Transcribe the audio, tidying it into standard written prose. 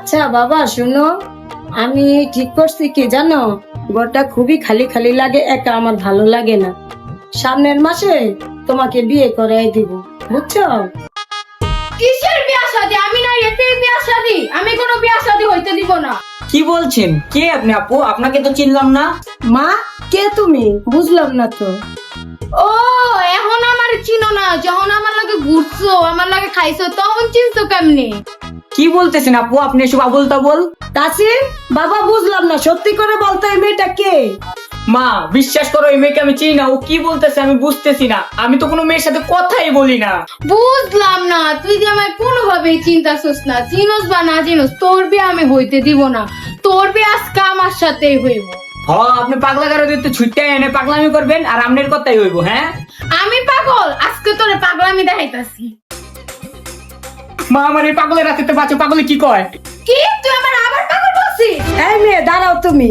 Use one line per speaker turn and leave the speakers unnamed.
আচ্ছা বাবা শুনো, আমি ঠিক করছি কি জানো, ঘরটা খুবই খালি খালি লাগে, একা আমার ভালো লাগে না। সামনের মাসে তোমাকে বিয়ে করাই দিব, বুঝছো?
কিসের বিয়া শাদী? আমি না এতে বিয়া শাদী, আমি কোনো বিয়া শাদী হইতে দিব না।
কি বলছেন? কে আপনি আপু? আপনাকে তো চিনলাম না।
মা, কে তুমি? বুঝলাম না তো।
ও, এখন আমার চিনো না? যখন আমার লাগে ঘুরছো, আমার লাগে খাইছো, তখন চিনছো কেমনে?
কি বলতেছেন আপু? আপনি এসব আবল তাবল।
তাসিন, বাবা বুঝলাম না, সত্যি করে বলতো এই মেয়েটা কে?
মা বিশ্বাস করো, এই মেয়েকে আমি চিনি না। ও কি বলতেছে আমি বুঝতেছি না। আমি তো কোনো মেয়ের সাথে কথাই বলি না।
বুঝলাম না, তুই যে আমায় কোনোভাবেই চিন্তাছিস না, চিনোস বা না চিনোস, তোর বিয়ে আমি হইতে দিব না। তোর বিয়ে আজকে আমার সাথেই হইব।
হ, আপনি পাগলা গারো দিতে ছুটতে এনে পাগলামি করবেন আর আমনের কথাই হইব। হ্যাঁ
আমি পাগল? আজকে তোরে পাগলামি দেখাইতাছি।
মা, আমার এই পাগলের রাতে তো বাঁচো। পাগলে কি কয়?
কি তুই আমার আবার পাগল বলছিস?
এই মেয়ে দাঁড়াও তুমি।